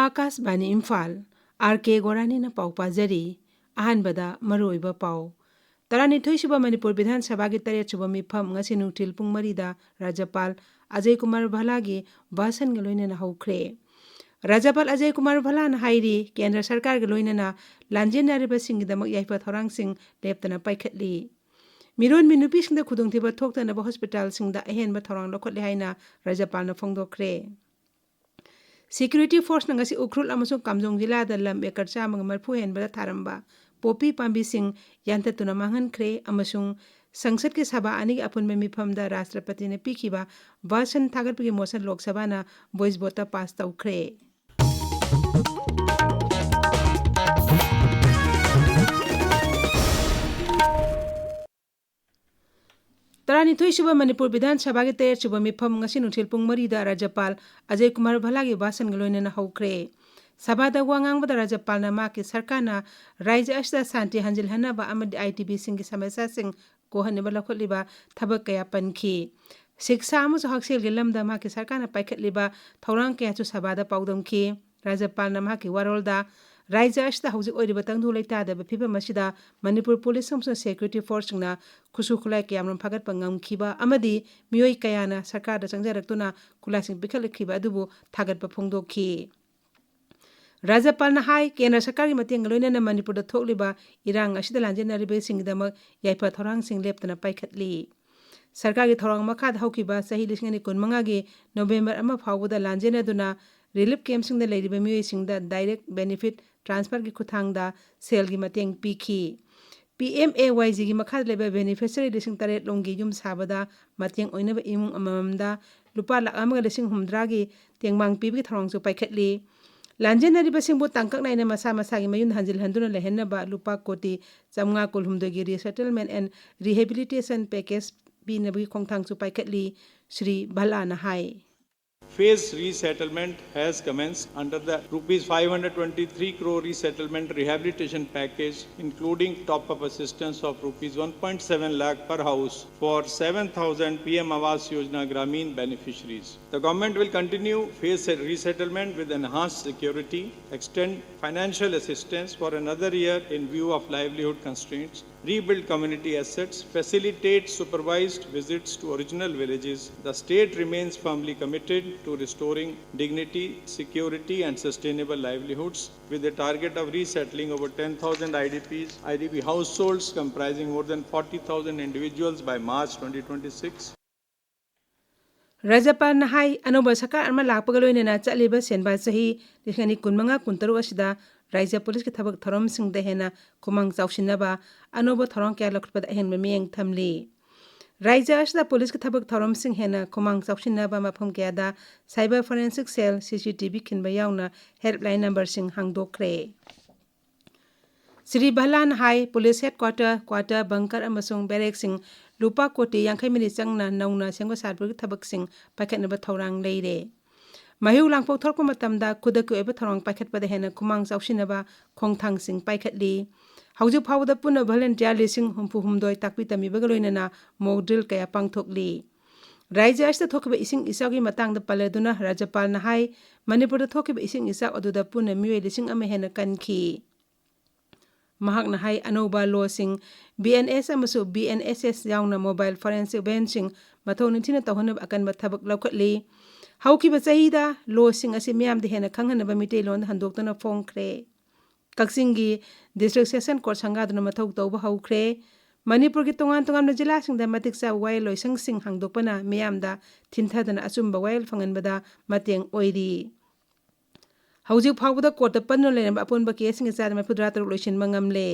Akashvani Imphal R.K गोरानी न पाउ पाजरी अहानबदा मरोइबा पाउ तरानिथोइसुबा मणिपुर विधान सभा की 8 मिफम ngasi नुथिल पुंग मरीदा राज्यपाल अजय कुमार भल्लागी भाषण लोइनना हौख्रे राज्यपाल अजय कुमार भल्लाना हाइरी केंद्र सरकार के लोइनना लांजेनारिबसिंगदमक याइफा थौरांगसिंग लेप्तना पाइखतली मिरोन मिनुपीसिंगदा खुदुंथिबा थोक्तनबा हॉस्पिटलसिंगदा अहेनबा थौरांग लखोतले हाइना राज्यपालना फोंदोखरे सिक्योरिटी फोर्स नंगसी उखरुल अमसुंग कामजोंग जिला लम एकर 140 हेनबदा थारंबा पोपी पांबीसिंग यांततुना मांगहनख्रे अमसुंग संसद के सभा अनिग अपुनबा मिफमदा राष्ट्रपति ने पीखिबा भाषण थागतपगी मोशन लोकसभा ना वॉइस वोट पास तौख्रे तरानिथोइसुबा मणिपुर विधान सभा की 13 मिफम ngasi नुथिल पुंग मरीदा राज्यपाल अजय कुमार भल्लागी भाषण लोइनना हौख्रे सभादा वांगांगबदा राज्यपालना माकी सरकारना राज्य असिदा शांति हंजिलहनबा अमदि आईटीबी सिंगी समस्यासिंग कोहनबा लखोतलिबा थबक कया पनखी शिक्षा अमसु हक्सेलगी लमदा माकी सरकारना पाइखतलिबा थौरांग कयाचु सभादा पाउदमखी राज्यपालना माकी वारोलदा राज्य असिदा हौजिक ओइरिबा तंगदु लेतादबा फिबम असिदा मणिपुर पुलिस अमसुंग सिक्योरिटी फोर्सना खुसु खुलाई कयामरम फागतपा ngamखिबा अमदि मियोइ कयाना सरकारदा चंगजरक्तुना खुलासिंग पिखलखिबा अदुबु थागतपा फोंदोखि राज्यपालना हाई केंद्र सरकार की मतेंग लोइनना मणिपुरदा थोकलिबा इरांग असिदा लांजेनारिबसिंगदमक याइफा थौरांगसिंग लेप्तना पाइखतली सरकार की थौरांग मखादा हौकिबा सही 2015 की नवंबर 1 फाउबदा लांजेनादुना रिलीफ कैंपसिंगदा लेरिबा मियोइसिंगदा डायरेक्ट बेनिफिट ट्रांसफर की खुथांगदा सेल की मतेंग पीखी PMAYG की मखादा लेबा बेनिफिशियरी 8,000 लोंगी युम साबदा मतेंग ओइनबा इमुंग अममदा लुपा 1,50,000 की तेंगमांग पीबगी थौरांगसु पाइखतली लांजेनारिबसिंगबु तांककनाइना मसा मसागी मयुन हंजिलहंदुना लेहनबा लुपा कोटी 512 की रिसेटलमेंट एंड रिहेबिलिटेशन पैकेज पीनबगी खोंगथांगसु पाइखतली श्री भल्लाना हाई Phased resettlement has commenced under the rupees 523 crore resettlement rehabilitation package, including top-up assistance of rupees 1.7 lakh per house for 7,000 PM Awas Yojana Gramin beneficiaries. The government will continue phased resettlement with enhanced security, extend financial assistance for another year in view of livelihood constraints, rebuild community assets, facilitate supervised visits to original villages. The state remains firmly committed to restoring dignity, security and sustainable livelihoods with a target of resettling over 10,000 IDP households comprising more than 40,000 individuals by March 2026. राज्यपाल high अनोबा सरकार अमा लापगा लोइनना चलिबा सेनबा सही 2015-16 असिदा राज्य police के थबक थरम सिंगदा हेना कुमांग चाउसिनबा अनोबा थरम क्या लखपद अहेनबा मियंग थमली राज्य असिदा पुलिस के थबक थरम सिंग हेना कुमांग चाउसिनबा मफम क्यादा साइबर फोरेंसिक सेल CCTV खिनबा यावना हेल्पलाइन नंबर सिंग हांगदोखरे श्री भल्लान हाई पुलिस हेडक्वार्टर बंकर अमसुंग बैरेक सिंग लुपा कोटी 50 मिनिट चंगना नौना सेंगो सारपुर थबक सिंग पाइखतनबा थौरांग लेरे मायु लांगपोक थोरको मतमदा खुदक ओइबा थौरांग पाइखतपदा हेना कुमांग चाउसिनबा खोंगथांग सिंग पाइखतली हौजु फावदा पुना वॉलंटियर 1,000 ताकपि तमिबगा लोइनना मॉक ड्रिल कया पांगथोकली राज्य असिदा थोकिबा इसिंग इसागी मतंगदा पलेदुना राज्यपालना हाई मणिपुरदा थोकिबा इसिंग इसा अदुदा पुना मियोइ 1,000 हेना कनखी महाकना हाई अनोबा लॉसिंग BNS अमसु BNSS यावना मोबाइल फोरेंसिक बेंचिंग मथौ निथिना तौहनब अकनबा थबक लौखतली हौकिबा चाहिदा लॉसिंग असि मियामदे हेना खंगहनबा मिटेलोन हंदोक्तना फोंख्रे कक्सिंगी डिस्ट्रिक्ट सेशन कोर्ट संगादुना मथौ तौबा हौख्रे मणिपुर की तोंगान जिला सिंगदा मतिक चा वायल लोइसंग सिंग हांगदोकपना मियामदा थिनथदना अचुंबा वायल फंगनबदा मतेंग ओइरी हौजिक फावदा कोर्ट पन्नो लेनबा अपुनबा केसिंग चाद 73 लोइसिनबा ngamle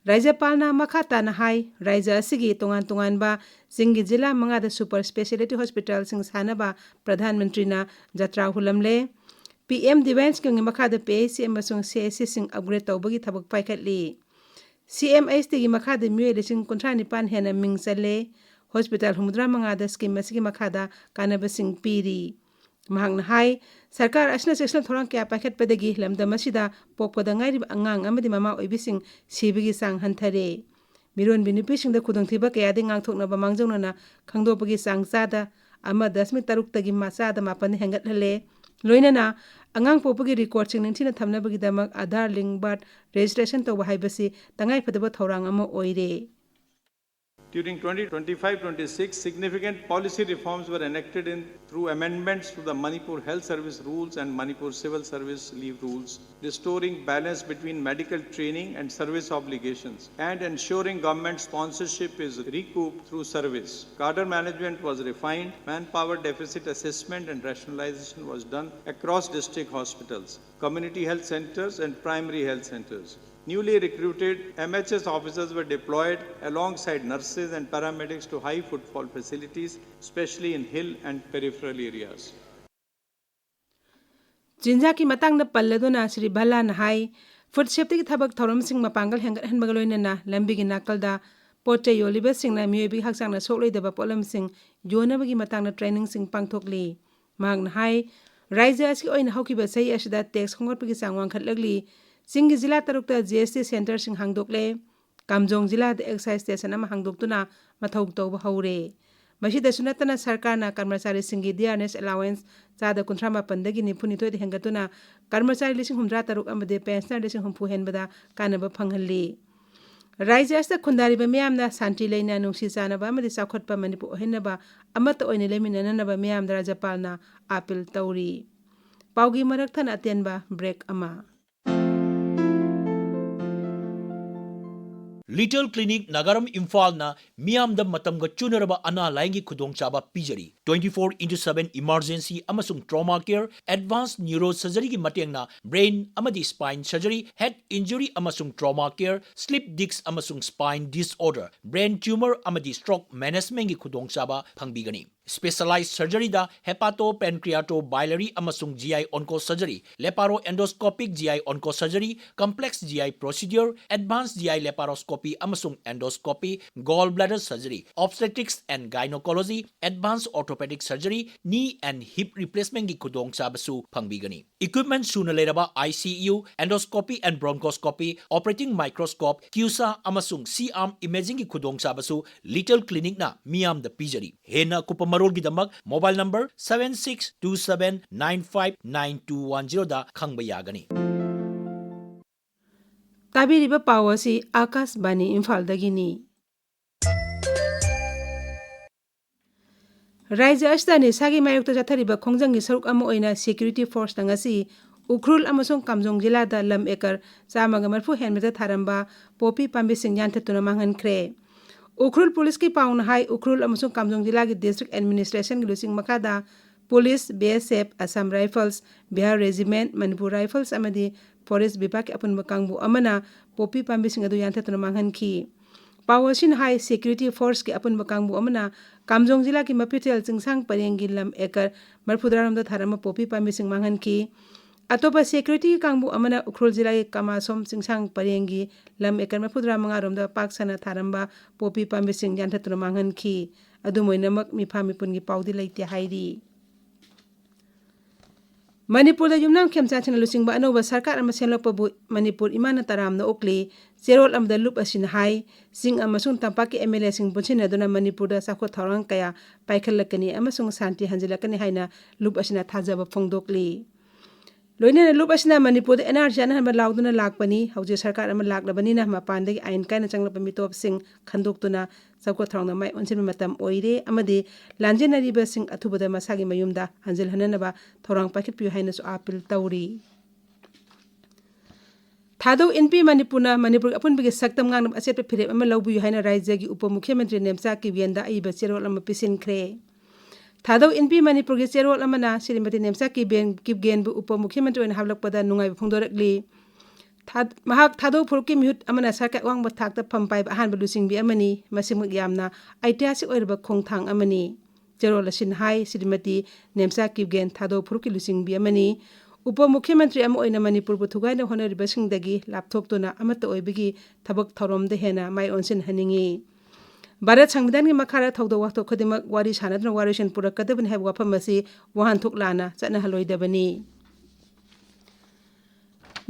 राज्यपालना मखाताना हाई राज्य असिगी तोंगान सिंगी जिला मंगादा सुपर स्पेशलिटी हॉस्पिटल सिंग सानबा प्रधानमंत्री ना जत्रा हुलमले PM डिवाइस के मखादा PHC अमसुंग CSC सिंग अपग्रेड तौबगी थबक पाइखतली CMHT की मखादा मियोइ 1,59 हेना मिंग चले हॉस्पिटल हुमद्रा मंगादा स्कीम असिगी मखादा कानबा सिंग पीरी महाकना हाई सरकार असना सेक्शन थोरांग क्या पाइखतपदगी लमदम असिदा पोकपदा ngairiba angang amadi mama oibising sibigi sang hanthare miron binupisingsda khudongthiba kayade ngangthoknaba mangjongnana khangdopagi sang chada 1.3 tagi machada 9 hengathale loinana angang popagi record sing ningthina thamnabagi damak Aadhaar link birth registration tawba haibasi tangai phadaba thorang ama oire. During 2025-26, significant policy reforms were enacted through amendments to the Manipur Health Service Rules and Manipur Civil Service Leave Rules, restoring balance between medical training and service obligations, and ensuring government sponsorship is recouped through service. Cadre management was refined, manpower deficit assessment and rationalization was done across district hospitals, community health centers and primary health centers. Newly recruited MHS officers were deployed alongside nurses and paramedics to high footfall facilities, especially in hill and peripheral areas. Jinjaki matang na palladuna Sri Balan hai food safety ki thabak thoram sing mapangal hengat henbagaloi na lambi gi nakalda pote yoliba sing na miyobi haksang na sokloi daba polam sing yona bagi matang na training sing pangthokli magna hai raija aski oina hokiba sai asida tax khongot bagi sangwang khatlagli singi zila tarukta GST center sing hangdokle kamjong zila da excise station ama hangdoktuna mathau tawba haure masida sunatana sarkarna karmachari singi dearness allowance chada 38 dagi nifuni toide hengatuna karmachari lising humdra taruk amade pensioner lising humpu henbada kanaba phanghalli raija asta khundari ba miyamna santi leina nungsi chanaba amadi sakhotpa manipu ohenaba amata oine leminana ba miyam da rajapalna appeal tawri paugi marak than atenba break ama. Little Clinic Nagaram Imphal na Miam da Matamga Chunaraba Ana Laingi Kudong Chaba Pijari 24/7 emergency amasung trauma care advanced neurosurgery ki mateng na brain amadi spine surgery head injury amasung trauma care slip disc amasung spine disorder brain tumor amadi stroke management ki kudong chaba phangbigani specialized surgery da hepato pancreato biliary amasung GI onco surgery leparo endoscopic GI onco surgery complex GI procedure advanced GI laparoscopy amasung endoscopy gallbladder surgery obstetrics and gynecology advanced orthopedic surgery knee and hip replacement ki kudong chabasu phangbigani equipment suna leraba ICU endoscopy and bronchoscopy operating microscope QSA amasung C-arm imaging ki kudong chabasu Little Clinic na miam da pijari hena kupam marol gidamak mobile number 7627959210 da khangba yagani Tabiriba pawasi Akas Bani Imphal dagini Raija Ashtani Sagi Mayukta Jathariba Khongjangi Saruk ama oina security force tangasi Ukhrul amasung Kamjong Jila da lam ekar chamaga marfu henmeta tharamba popi pambi singyan thetuna mangan khre Ukhrul police ki pauna hai Ukhrul amasung Kamjong Jila ki district administration ki lusing makada police BSF Assam Rifles Bihar Regiment Manipur Rifles amadi forest bibak apun bakangbu amana popi pambi singadu yan thetuna mangan khi Pawasin High Security Force ki apun bakangbu amana Kamjong Jila ki mapitel chingsang parengi lam ekar marfudaram da tharama popi pambi sing mangan ki atopa security kangbu amana Ukhrul Jila ki kamasom chingsang parengi lam ekar marfudram ngarom da paksana tharamba popi pambi sing yan thatuna mangan ki adumoinamak mifa mipun gi paudi leite hairi Manipur da yumnam khemcha chana lusing ba anoba sarkar ama senlokpabu Manipur imana taram na okli zerol amda loop asin hai sing amasung tampaki MLA sing bunchina duna Manipur da sakho thorang kaya paikhalakani amasung santi hanjilakani haina loop asina thajaba phongdokli loina loop asina Manipur da NRC na hama lauduna lakpani hauji sarkar ama laklabani na mapandagi ain kaina changlapa mitop sing khandoktuna sakho thorang mai onsin matam oire amade lanjenari ba sing athubada masagi mayumda hanjil hananaba thorang pakhit piu haina su appeal tawri Thado NP Manipur apun bigi saktam ngang aset pe phire ama lawbu haina raija gi upamukhyamantri nemcha ki bienda aiba cherol ama pisin khre Thado NP Manipur gi cherol ama na Srimati nemcha ki ben kipgen bu upamukhyamantri oina hablakpada nungai phongdorakli mahak thado phurki mihut amana sarka wangba thakta phampai ahan bu lusing bi amani masimuk yamna aityasik oirba khongthang amani cherol asin hai Srimati nemcha kipgen thado phurki lusing bi amani उपमुख्यमंत्री मणिपुर थुगाइन होनरिबसिंगदगी लापथोक्तुना अमत ओइबगी थबक थौरमदे हेना माइ ओनसिन हनिंगी भारत संविधान की मखारा थौदो वाथो खदिमक वारी सानदन वारिसन पुरकदबन हेब वाफमसी वहान थुकलाना चना हलोइदबनी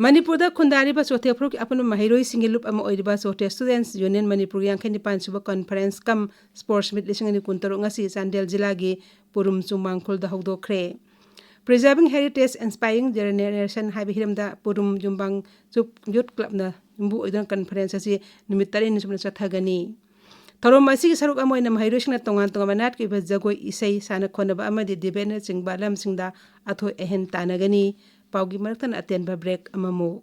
मणिपुर दा खुंदारिबा चोथे फ्रुक अपन महिरोइ सिंगे loop अम ओइरिबा चोथे students union Manipur यांखनि पांचुबा conference कम sports meet लिसिंगनि कुंतरो ngasi Chandel जिला गी पुरुम चुमांगखुल दा हौदोख्रे Preserving Heritage Inspiring Generation haiba hiramda Purum Jumbang Youth Club na yumbu oidon conference asi numit 3 sumna chathagani. Thorom asigi saruk amo ina mahirosingna tongan nat ki jagoi isai sana khonaba amadi debate na chingba lamsingda athoi ehen tanagani. Paugi maraktan atenba break amamu.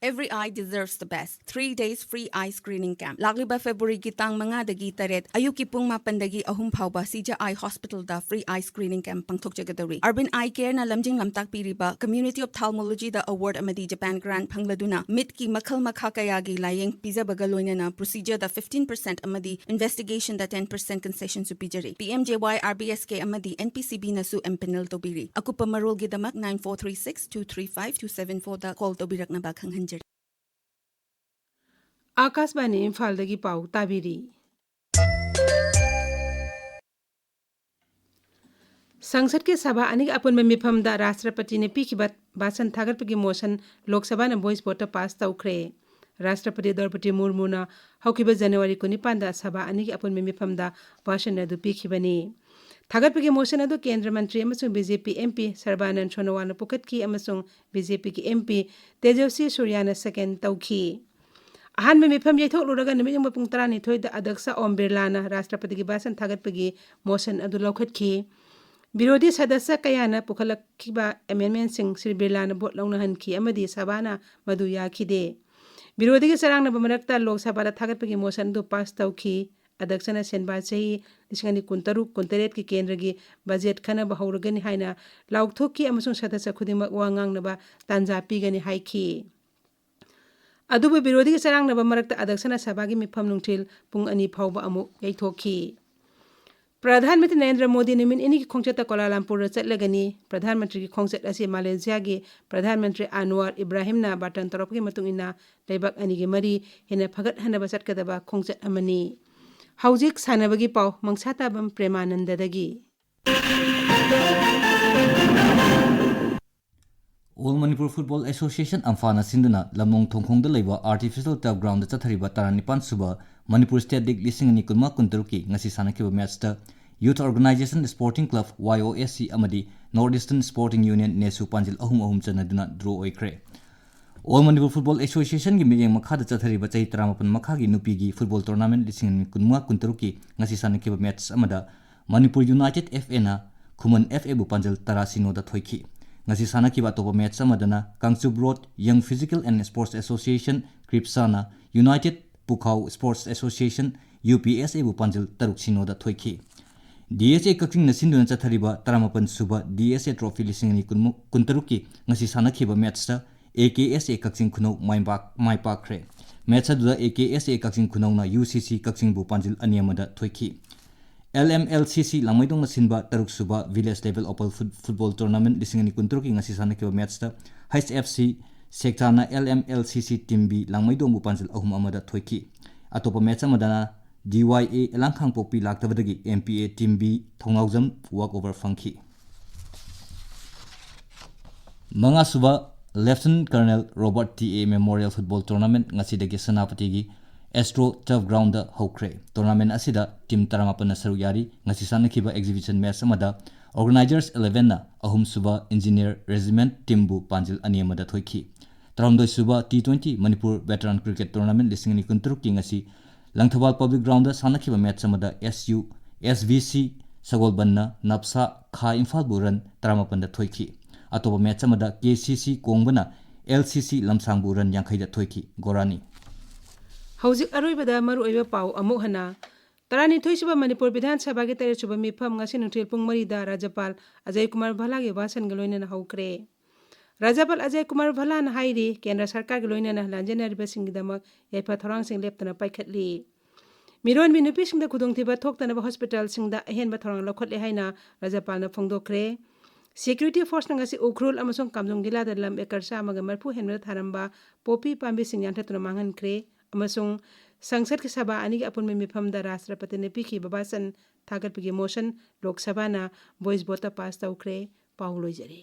Every eye deserves the best. 3 days free eye screening camp. Lagliba February gitang mga dagi taret. Ayuki pung mapandagi ahum pauba Sija Eye Hospital da free eye screening camp pangtok jagadari. Urban Eye Care na lamjing lamtak piriba. Community Ophthalmology da award amadi Japan grant pangladuna. Mitki makal makakayagi layeng pizza bagaloina na procedure da 15% amadi investigation da 10% concession su pijari. PMJY RBSK amadi NPCB na su empanel to biri. Ako pa marol gidamak 9436-235-274 da call to birak na baghang hanjari. Akashvani इम्फालदगी पाउ ताबिरी संसद के सभा अनिग अपन में मिफमदा राष्ट्रपति ने पीखिबा भाषण थागतपगी motion Lok Sabha न voice vote पास तौख्रे राष्ट्रपति द्रौपदी मुर्मू न हौकिबा जनवरी को निपांदा सभा अनिग अपन में मिफमदा भाषण अदु पीखिबनी थागतपगी मोशन अदु केंद्र मंत्री अमसुंग बीजेपी एमपी सर्बानंद सोनोवाल न पुकटकी अमसुंग बीजेपी की एमपी तेजस्वी सूर्या न सेकेंड तौखी अहान में मिफम यथोलुरगा निमित यंग पुंग 12 दा अध्यक्ष ओम बिरला न राष्ट्रपति की भाषण थागतपगी मोशन अदु लौखटकी विरोधी सदस्य कयाना पुखलखिबा अमेंडमेंट सिंह श्री बिरला न वोट लौनहनखी अमदी सभाना मदु याखिदे विरोधी के सरांग न बमरकता लोकसभा दा थागतपगी मोशन दु पास तौखी अध्यक्ष न सेनबा सही 2023 की केंद्र की बजट खना बहौरगनि हाइना लाउथोकी अमसुंग सदस्य खुदिमक वांगांगनबा तांजा पीगनि हाइखी अदुबु विरोधी के सरांग न बमरकता अध्यक्ष न सभा की मिफम नुंथिल पुंग अनि फाउबा अमु यैथोखी प्रधानमंत्री नरेंद्र मोदी ने इन्हीं की खोंचत कोलालमपुर चलगनी प्रधानमंत्री की खोंचत असी मलेशिया के प्रधानमंत्री अनवर इब्राहिम ना बाटन तरफ के मतुंगिना लेबक अनि के मरी हेन फगत हनबा चटकदबा खोंचत अमनी हौजिक सानबगी पाव मंगसाताबम प्रेमानंददगी All Manipur Football Association Amphana Sinduna Lamong Thongkhong da leba artificial turf ground da chathariba taranipan suba Manipur State League lising ni kunma kuntaruki ngasi sanakiba match da Youth Organization Sporting Club YOSC amadi Northeastern Sporting Union nesu panjil ahum chanaduna draw oikre All Manipur Football Association gi miyeng makha da chathariba chai 38 makha gi nupi gi football tournament lising ni kunma kuntaruki ngasi sanakiba match amada Manipur United FA na Khuman FA bu panjil tarasino da thoiki ngasi sanakiba topa match amadana Kangchup Road Young Physical and Sports Association Kripsana United Pukhau Sports Association UPSA bu panjil taruk sino da thoiki DSA kakting na sinduna chathariba 38 suba DSA trophy lising ni kuntaruki ngasi sanakiba match ta AKSA kakting khuno mai pakre match da AKSA kakting khuno na UCC kakting bu panjil aniamada thoiki LMLCC Lamaidong na sinba taruk suba village level opal football tournament lising ni kuntaruki ngasi sanakiba match ta HFC Sektana LMLCC team B Langmaidong bu panjil ahum amada thoiki atopa match amadana DYA Elangkhang Popi Laktabadagi MPA Team B Thongaujam walkover funky Manga Suba Lieutenant Colonel Robert T.A. Memorial Football Tournament ngasidagi Sanapati gi Astro Turf Ground da hokre tournament asida team 38 na saru yari ngasi sanakiba exhibition match amada organizers 11 na ahum suba engineer regiment team bu panjil animada thoiki taramdoi suba T20 Manipur Veteran Cricket Tournament lising ni kuntruk ki ngasi Langthawal Public Ground da sanakiba match amada SU SVC Sagolbanna Napsa Kha Imphal Buran 38 da thoiki atoba match amada KCC Kongbana LCC Lamsang Buran yankhai da thoiki Gorani हौजिक अरोइबदा मरु ओइबा पाउ अमुक हना तरानी थोइसबा मणिपुर विधान सभा के तेरे सुबा मिफम ngasi नुथिल पुंग मरिदा राज्यपाल अजय कुमार भला के भाषण गलोइना हौक्रे राज्यपाल अजय कुमार भला न हाइरी केंद्र सरकार गलोइना लांजेनारिबा सिंगदमक याइफा थोरांग सिंग लेप्तना पाइखतली मिरोन मिनुपि सिंगदा खुदोंथिबा थोक्तनबा हॉस्पिटल सिंगदा अहेनबा थोरांग लखतले हाइना राज्यपाल न फोंदोखरे Security Force ngasi ukrul amasong kamjong gila da lam ekar sa maga marpu henra tharamba popi pambi singyan tuna mangan kre amasong संसद के सभा अनि के अपन में मिफम द राष्ट्रपति ने पीखी बबासन थागत पगी मोशन लोकसभा ना वॉइस वोट पास तौखरे पाउलोइ जरे